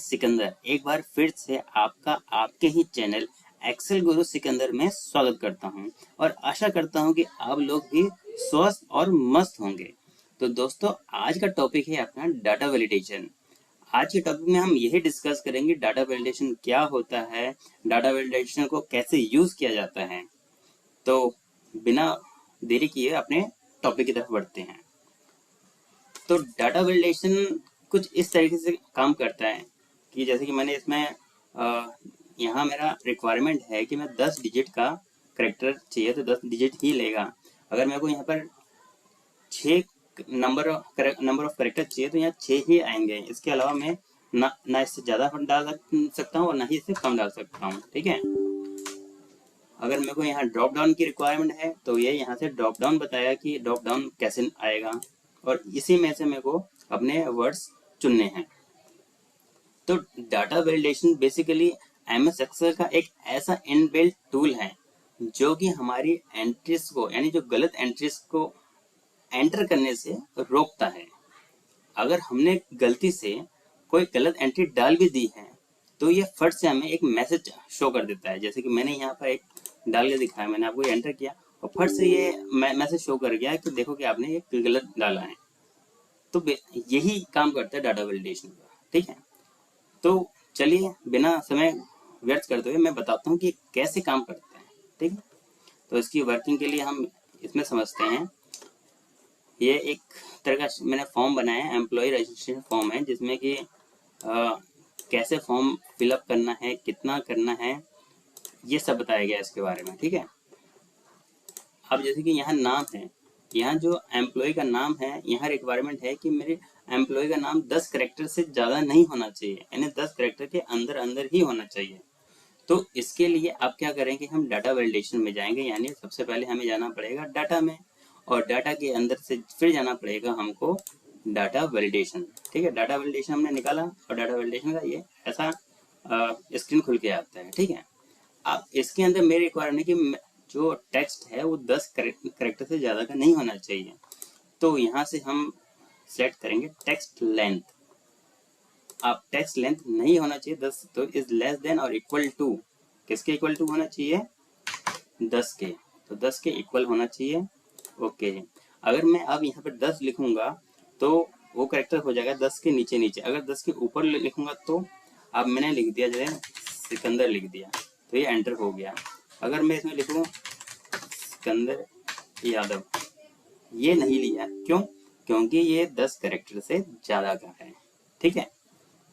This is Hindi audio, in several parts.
सिकंदर एक बार फिर से आपका आपके ही चैनल एक्सेल गुरु सिकंदर में स्वागत करता हूं और आशा करता हूं कि आप लोग भी स्वस्थ और मस्त होंगे। तो दोस्तों, आज का टॉपिक है अपना डाटा वैलिडेशन। आज के टॉपिक में हम यही डिस्कस करेंगे डाटा वैलिडेशन क्या होता है, डाटा वैलिडेशन को कैसे यूज किया जाता है। तो बिना देरी किए अपने टॉपिक की तरफ बढ़ते हैं। तो डाटा वैलिडेशन कुछ इस तरीके से काम करता है कि जैसे कि मैंने इसमें यहाँ मेरा रिक्वायरमेंट है कि मैं 10 डिजिट का करेक्टर चाहिए तो 10 डिजिट ही लेगा। अगर मेरे को यहाँ पर 6 नंबर ऑफ करेक्टर चाहिए तो यहाँ 6 ही आएंगे। इसके अलावा मैं ना इससे ज़्यादा डाल सकता हूँ और ना ही इससे कम डाल सकता हूँ। ठीक है। अगर मेरे को यहाँ ड्रॉप डाउन की रिक्वायरमेंट है तो ये यहाँ से ड्रॉप डाउन बताया कि ड्रॉप डाउन कैसे आएगा और इसी में से मेरे को अपने वर्ड्स चुनने हैं। तो data validation basically MS Excel का एक ऐसा इनबिल्ट टूल है जो कि हमारी एंट्रीज को, यानी जो गलत एंट्रीज को एंटर करने से रोकता है। अगर हमने गलती से कोई गलत एंट्री डाल भी दी है तो ये फट से हमें एक मैसेज शो कर देता है। जैसे कि मैंने यहाँ पर एक डाल के दिखाया, मैंने आपको एंटर किया और फट से ये मैसेज शो कर गया कि देखो कि आपने ये गलत डाला है। तो यही काम करता है डाटा वैलिडेशन का। ठीक है। तो चलिए बिना समय व्यर्थ करते हुए मैं बताता हूँ कि कैसे काम करता है। ठीक है। तो इसकी वर्किंग के लिए हम इसमें समझते हैं। ये एक तरह का मैंने फॉर्म बनाया है, एम्प्लॉय रजिस्ट्रेशन फॉर्म है, जिसमें कि कैसे फॉर्म फिलअप करना है, कितना करना है, ये सब बताया गया है इसके बारे में। ठीक है। अब जैसे कि यहाँ नाम है, यहाँ जो एम्प्लॉय का नाम है, यहाँ रिक्वायरमेंट है कि मेरे एम्प्लॉय का नाम 10 करेक्टर से ज़्यादा नहीं होना चाहिए, यानी 10 करेक्टर के अंदर अंदर ही होना चाहिए। तो इसके लिए आप क्या करेंगे, हम डाटा वैलिडेशन में जाएंगे। यानी सबसे पहले हमें जाना पड़ेगा डाटा में और डाटा के अंदर से फिर जाना पड़ेगा हमको डाटा वैलिडेशन। ठीक है। डाटा वैलिडेशन हमने निकाला और डाटा वैलिडेशन का ये ऐसा स्क्रीन खुल के आता है। ठीक है। अब इसके अंदर मेरी रिक्वायरमेंट है कि जो टेक्स्ट है वो 10 करेक्टर से ज़्यादा का नहीं होना चाहिए। तो यहाँ से हम सेलेक्ट करेंगे टेक्स्ट लेंथ। अब टेक्स्ट लेंथ नहीं होना चाहिए 10, तो इज लेस देन और इक्वल टू, किसके इक्वल टू होना चाहिए, 10 के। तो 10 के इक्वल होना चाहिए। ओके। अगर मैं अब यहाँ पर 10 लिखूंगा तो वो करेक्टर हो जाएगा 10 के नीचे नीचे। अगर 10 के ऊपर लिखूंगा तो अब मैंने लिख दिया, जैसे सिकंदर लिख दिया तो ये एंटर हो गया। अगर मैं इसमें लिखूँ सिकंदर यादव, ये नहीं लिया। क्यों? क्योंकि ये 10 करेक्टर से ज़्यादा का है। ठीक है।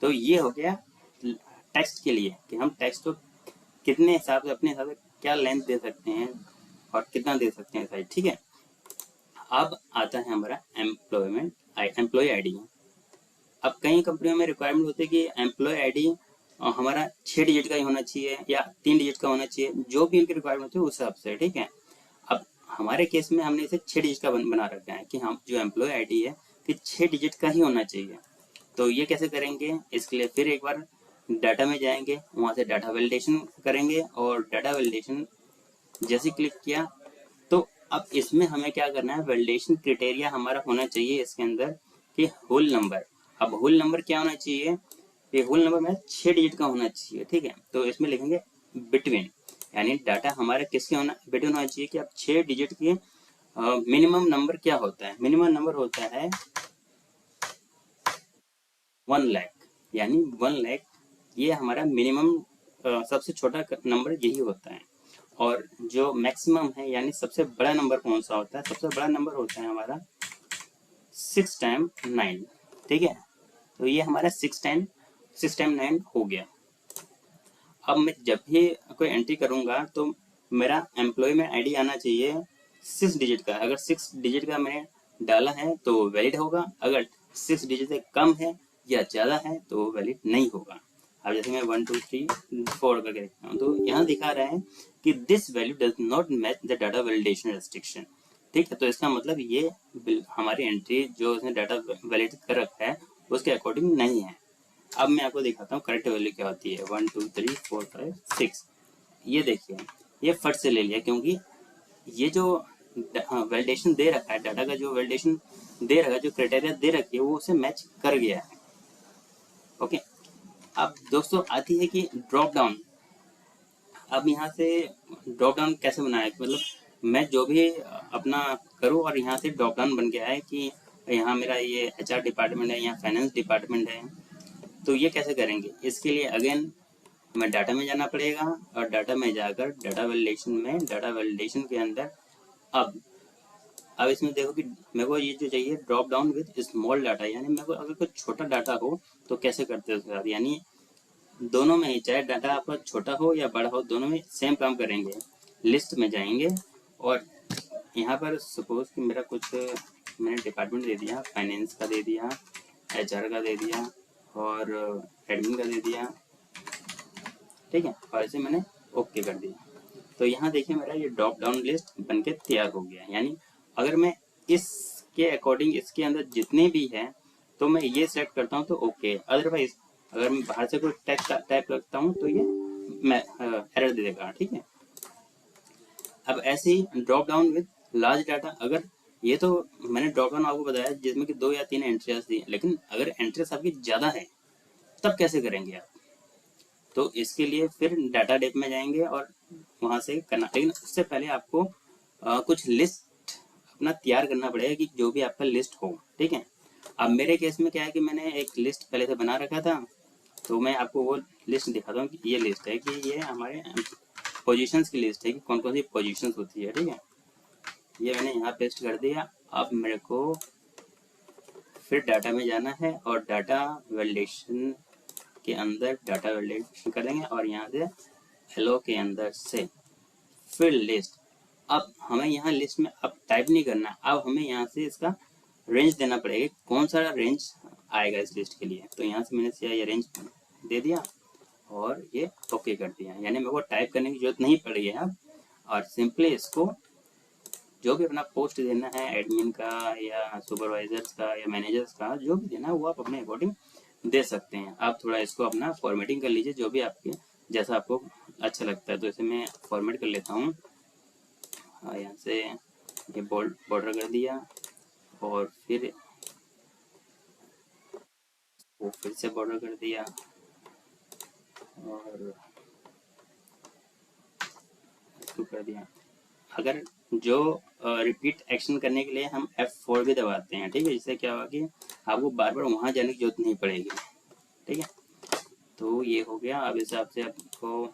तो ये हो गया टेक्स्ट के लिए कि हम टेक्स्ट को कितने हिसाब से, अपने हिसाब से क्या लेंथ दे सकते हैं और कितना दे सकते हैं साइज। ठीक है। अब आता है हमारा एम्प्लॉय आईडी। अब कई कंपनियों में रिक्वायरमेंट होती है कि एम्प्लॉय आईडी हमारा 6 डिजिट का ही होना चाहिए या 3 डिजिट का होना चाहिए, जो भी उनकी रिक्वायरमेंट होती है उस हिसाब से। ठीक है। अब हमारे केस में हमने इसे 6 डिजिट का बना रखा है कि हम जो एम्प्लॉय आईडी है कि 6 डिजिट का ही होना चाहिए। तो ये कैसे करेंगे, इसके लिए फिर एक बार डाटा में जाएंगे, वहाँ से डाटा वैलिडेशन करेंगे और डाटा वैलिडेशन जैसे क्लिक किया तो अब इसमें हमें क्या करना है, वैलिडेशन क्राइटेरिया हमारा होना चाहिए इसके अंदर कि होल नंबर। अब होल नंबर क्या होना चाहिए, ये होल नंबर में 6 डिजिट का होना चाहिए। ठीक है। तो इसमें लिखेंगे बिटवीन, यानी डाटा हमारा किसके होना, बिटवीन होना चाहिए कि अब 6 डिजिट के मिनिमम नंबर क्या होता है, मिनिमम नंबर होता है 1 लाख, यानी 1 लाख ये हमारा मिनिमम सबसे छोटा नंबर यही होता है। और जो मैक्सिमम है, यानी सबसे बड़ा नंबर कौन सा होता है, सबसे बड़ा नंबर होता है हमारा 6 टाइम 9। ठीक है। तो ये हमारा 6 टाइम 9 हो गया। अब मैं जब भी कोई एंट्री करूंगा तो मेरा एम्प्लॉय में आईडी आना चाहिए 6 डिजिट का। अगर 6 डिजिट का मैंने डाला है तो वैलिड होगा, अगर 6 डिजिट से कम है या ज़्यादा है तो वैलिड नहीं होगा। अब जैसे मैं 1 2 3 4 करके देखता हूँ तो यहाँ दिखा रहा है कि this value does not match the data validation restriction. ठीक है। तो इसका मतलब ये हमारी एंट्री जो उसने डाटा वैलिड कर रखा है उसके अकॉर्डिंग नहीं है। अब मैं आपको दिखाता हूँ करेक्ट वैल्यू क्या होती है। 1 2 3 4 5 6, ये देखिए ये फट से ले लिया क्योंकि ये जो वैलिडेशन दे रखा है, डाटा का जो वैलिडेशन दे रखा है, जो क्राइटेरिया दे रखी है वो उसे मैच कर गया है। ओके। अब दोस्तों आती है कि ड्रॉप डाउन। अब यहाँ से ड्रॉप डाउन कैसे बनाया, मतलब मैं जो भी अपना करूँ और यहाँ से ड्रॉप डाउन बन गया है कि यहाँ मेरा ये HR डिपार्टमेंट है, यहाँ फाइनेंस डिपार्टमेंट है। तो ये कैसे करेंगे, इसके लिए अगेन हमें डाटा में जाना पड़ेगा और डाटा में जाकर डाटा वैलिडेशन के अंदर अब इसमें देखो कि मेरे को ये जो चाहिए drop down with small data, यानी मेरे को अगर कुछ छोटा डाटा हो तो कैसे करते हैं उसके साथ, यानी दोनों में ही चाहे डाटा आपका छोटा हो या बड़ा हो दोनों में सेम काम करेंगे। लिस्ट में जाएंगे और यहाँ पर सपोज कि मेरा कुछ मैंने डिपार्टमेंट दे दिया, फाइनेंस का दे दिया, HR का दे दिया और एडमिन का दे दिया, ठीक है, और इसे मैंने ओके कर दिया। तो यहाँ देखिए मेरा ये ड्रॉप डाउन लिस्ट बनके तैयार हो गया। यानी अगर मैं इसके अकॉर्डिंग इसके अंदर जितने भी हैं तो मैं ये सेलेक्ट करता हूँ तो ओके, अदरवाइज अगर मैं बाहर से कोई टेक्स्ट टाइप करता हूँ तो ये मैं एरर दे देगा, ठीक है। अब ऐसे ही drop down with large data, अगर ये तो मैंने ड्रॉप डाउन आपको बताया जिसमें कि 2 या 3 एंट्रीज दी, लेकिन अगर एंट्रीज आपकी ज्यादा है तब कैसे करेंगे आप, तो इसके लिए फिर डाटा डेप में जाएंगे और वहां से करना, लेकिन उससे पहले आपको कुछ लिस्ट अपना तैयार करना पड़ेगा कि जो भी आपका लिस्ट हो, ठीक है। अब मेरे केस में क्या है कि मैंने एक लिस्ट पहले से बना रखा था, तो मैं आपको वो लिस्ट दिखाता हूँ कि ये लिस्ट है कि ये हमारे पोजीशंस की लिस्ट है कि कौन कौन सी पोजीशंस होती है, ठीक है। ये मैंने यहाँ पेस्ट कर दिया। अब मेरे को फिर डाटा में जाना है और डाटा वैलिडेशन के अंदर डाटा वैलिडेशन करेंगे और यहाँ से हेलो के अंदर से फिर लिस्ट। अब हमें यहाँ लिस्ट में अब टाइप नहीं करना, अब हमें यहाँ से इसका रेंज देना पड़ेगा, कौन सा रेंज आएगा इस लिस्ट के लिए। तो यहाँ से मैंने ये रेंज दे दिया और ये ओके कर दिया, यानी मेरे को टाइप करने की जरूरत नहीं पड़ी है अब। और सिंपली इसको जो भी अपना पोस्ट देना है एडमिन का या सुपरवाइजर्स का या मैनेजर्स का, जो भी देना है वो आप अपने अकॉर्डिंग दे सकते हैं। आप थोड़ा इसको अपना फॉर्मेटिंग कर लीजिए, जो भी आपके जैसा आपको अच्छा लगता है। तो इसे मैं फॉर्मेट कर लेता हूँ, यहाँ से ये बॉर्डर कर दिया और फिर वो फिर से बॉर्डर कर दिया और इसको कर दिया। अगर जो रिपीट एक्शन करने के लिए हम F4 भी दबाते हैं, ठीक है, जिससे क्या होगा कि आपको बार बार वहां जाने की जरूरत नहीं पड़ेगी, ठीक है। तो ये हो गया। अब इस हिसाब से आपको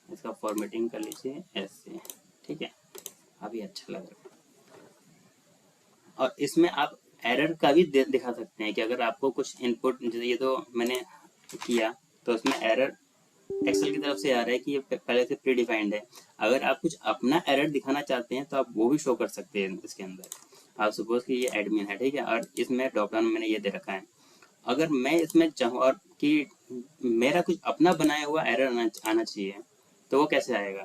इसका फॉर्मेटिंग कर लीजिए ऐसे, ठीक है, अभी अच्छा लग रहा है। और इसमें आप एरर का भी दिखा सकते हैं कि अगर आपको कुछ इनपुट, जैसे ये तो मैंने किया तो उसमें एरर एक्सेल की तरफ से आ रहा है कि ये पहले से प्री डिफाइंड है। अगर आप कुछ अपना एरर दिखाना चाहते हैं तो आप वो भी शो कर सकते हैं इसके अंदर। आप सपोज कि ये एडमिन है, ठीक है, और इसमें ड्रॉप डाउन मैंने ये दे रखा है। अगर मैं इसमें चाहूँ और कि मेरा कुछ अपना बनाया हुआ एरर आना चाहिए तो वो कैसे आएगा,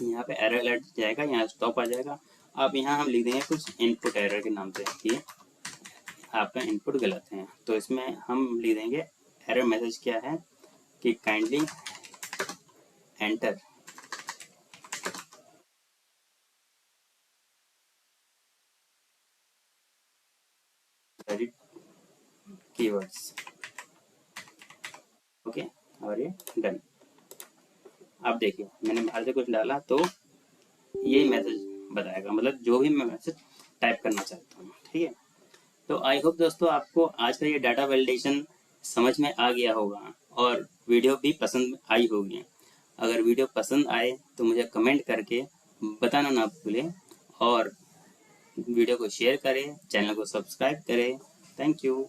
यहाँ पे एरर अलर्ट जाएगा, यहाँ स्टॉप आ जाएगा। अब यहाँ हम लिख देंगे कुछ इनपुट एरर के नाम से कि आपका इनपुट गलत है। तो इसमें हम लिख देंगे एरर मैसेज क्या है कि काइंडली एंटर कीवर्ड्स, ओके, और ये डन। अब देखिए मैंने बाहर से कुछ डाला तो यही मैसेज बताएगा, मतलब जो भी मैं मैसेज टाइप करना चाहता हूँ, ठीक है। तो आई होप दोस्तों आपको आज का ये डाटा वैलिडेशन समझ में आ गया होगा और वीडियो भी पसंद आई होगी। अगर वीडियो पसंद आए तो मुझे कमेंट करके बताना ना भूलें और वीडियो को शेयर करें, चैनल को सब्सक्राइब करें। Thank you.